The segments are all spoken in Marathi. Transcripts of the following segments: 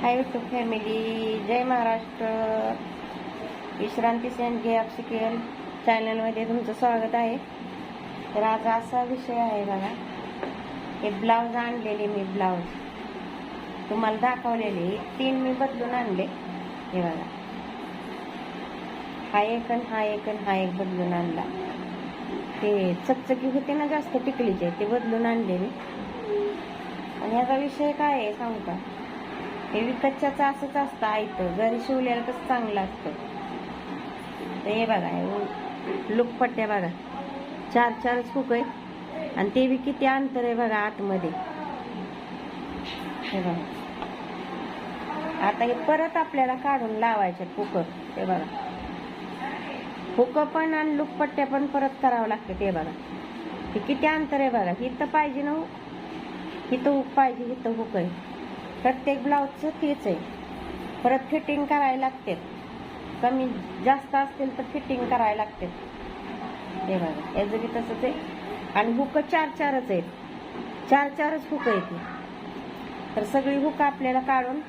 हाय यूट्यूब फॅमिली, जय महाराष्ट्र. विश्रांती सेंट गे अपशिकेल चॅनलमध्ये तुमचं स्वागत आहे. तर आज असा विषय आहे बघा, हे ब्लाऊज आणलेले मी, ब्लाऊज तुम्हाला दाखवलेले 3 मी बदलून आणले. हे बघा, हा एक आणि हा एक आणि हा एक बदलून आणला. ते चकचकी होते ना जास्त टिकलीचे, ते बदलून आणले मी. आणि याचा विषय काय आहे सांगू का? हे विकतच्याच असंच असतं, आयतं घरी शिवलेलं कसं चांगलं असतं. तर हे बघा, लुकपट्ट्या बघा, 4-4च हुक आहे आणि ते बी किती अंतर आहे बघा आतमध्ये. हे बघा, आता हे परत आपल्याला काढून लावायचे हुक. हे बघा, हुक पण आणि लुकपट्ट्या पण परत करावं लागतं. ते बघा, हे किती अंतर आहे बघा. इथं पाहिजे ना, इथं हुक पाहिजे, इथं हुक आहे. प्रत्येक ब्लाऊजचं तेच आहे. परत फिटिंग करायला लागते, कमी जास्त असतील तर फिटिंग करायला लागते. हे बघा, याचं बी तसंच आहे. आणि हुक 4-4च आहेत, 4-4च हुक आहे ती. तर सगळी हुक आपल्याला काढून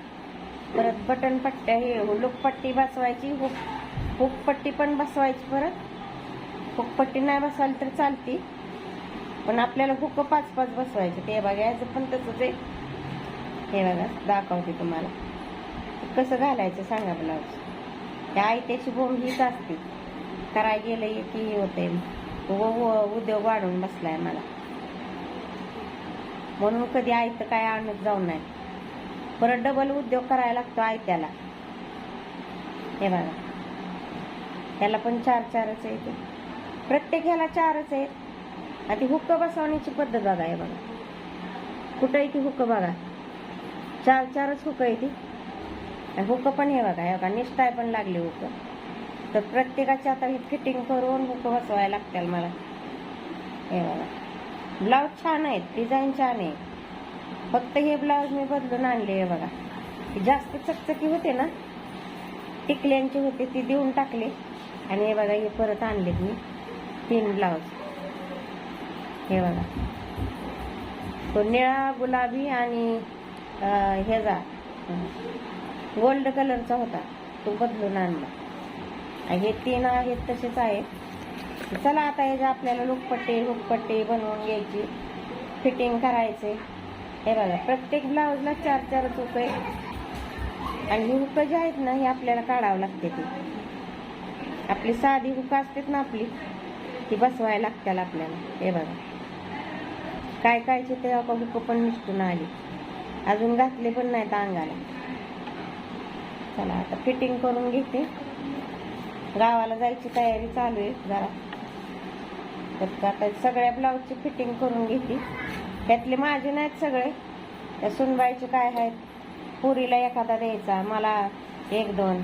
परत बटन पट्ट्या, हे लुकपट्टी बसवायची, हुकपट्टी पण बसवायची. परत हुकपट्टी नाही बसवायला तर चालती, पण आपल्याला हुक 5-5 बसवायचे. ते बघा, याचं पण तसंच आहे. हे बघा, दाखवते तुम्हाला कसं घालायचं सांगा ब्लाऊज. त्या आयत्याची बोंब हीच असते, करायला गेलं की हे होते. उद्योग वाढून बसलाय मला, म्हणून कधी आयतं काय आणत जाऊ नाही. परत डबल उद्योग करायला लागतो आयत्याला. हे बघा, त्याला पण 4-4च आहे. ते प्रत्येक ह्याला 4च आहे. आणि हुक बसवण्याची पद्धत बघा. हे बघा, कुठं आहे ती हुक बघा, 4-4च हुक आहे ती. हुक पण हे बघा, हे बघा निष्ठाय पण लागले हुक. तर प्रत्येकाची आता ही फिटिंग करून हुक बसवायला लागतील मला. हे बघा, ब्लाऊज छान आहेत, डिझाईन छान आहे. फक्त हे ब्लाऊज मी बदलून आणले. हे बघा, जास्त चकचकी होते ना, टिकल्यांची होते, ती देऊन टाकले. आणि हे बघा, हे परत आणलेत मी 3 ब्लाऊज. हे बघा, तो निळा, गुलाबी आणि ह्याचा गोल्ड कलरचा होता, तो बदलून आणला. हे 3 आहेत तसेच आहेत. चला आता ह्याच्या आपल्याला लुकपट्टी, हुकपट्टी बनवून घ्यायची, फिटिंग करायचे. हे बघा, प्रत्येक ब्लाऊजला 4-4च हुक आहे. आणि ही हुक जी आहेत ना, ही आपल्याला काढावं लागते. ती आपली साधी हुक असतात ना आपली, ती बसवायला लागतील आपल्याला. हे बघा, काय कायचे ते हुक पण निसटून आली, अजून घातले पण नाहीत अंगाला. चला आता फिटिंग करून घेते. गावाला जायची तयारी चालू आहे जरा. तर आता सगळ्या ब्लाऊजची फिटिंग करून घेते. त्यातले माझे नाहीत सगळे, त्या सुनबाईचे काय आहेत, पुरीला एखादा द्यायचा, मला 1-2.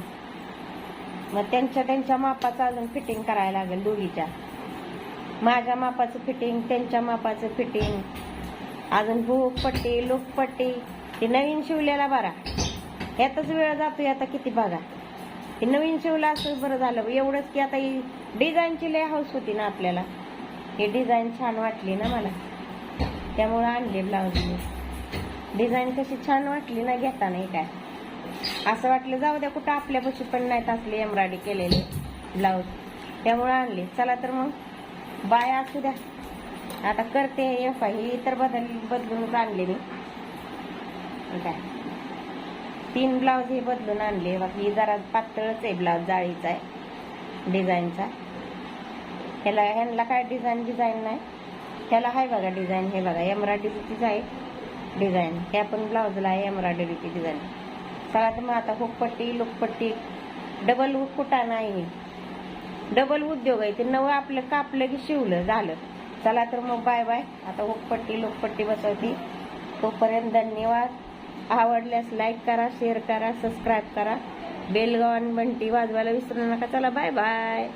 मग त्यांच्या मापाचं अजून फिटिंग करायला लागेल. दोघीच्या माझ्या मापाचं फिटिंग, त्यांच्या मापाचं फिटिंग, अजून हुकपट्टी, लुकपट्टी. ते नवीन शिवलेला बरा, यातच वेळ जातो. आता किती बघा, हे नवीन शिवलं असं बरं झालं. एवढंच की आता ही डिझाईनची लय हौस होती ना आपल्याला. हे डिझाईन छान वाटली ना मला, त्यामुळं आणले ब्लाऊज मी. डिझाईन कशी छान वाटली ना घेता नाही काय, असं वाटलं जाऊ द्या, कुठं आपल्यापाशी पण नाहीत असले एम्ब्रॉयडरी केलेले ब्लाऊज, त्यामुळं आणले. चला तर मग बाय, असू द्या. आता करते ही तर बदलूनच आणले मी. काय 3 ब्लाऊज हे बदलून आणले. बाकी जरा पातळच आहे ब्लाऊज, जाळीचा आहे डिझाईनचा. ह्यांना काय डिझाईन नाही, त्याला आहे बघा डिझाईन. हे बघा, एम्ब्रॉयडरीचीच आहे डिझाईन. ह्या पण ब्लाऊजला आहे एम्ब्रॉयडरीची डिझाईन. चला तर मग आता हुकपट्टी, लुकपट्टी, डबल हुक कुठा नाही, डबल उद्योग आहे. ते नवं आपलं कापलं की शिवलं झालं. चला तर मग बाय बाय. आता हुकपट्टी, लुकपट्टी बसवती. तोपर्यंत धन्यवाद. आवडल्यास लाईक करा, शेअर करा, सबस्क्राईब करा, बेल घंटी वाजवायला विसरू नका. चला बाय बाय.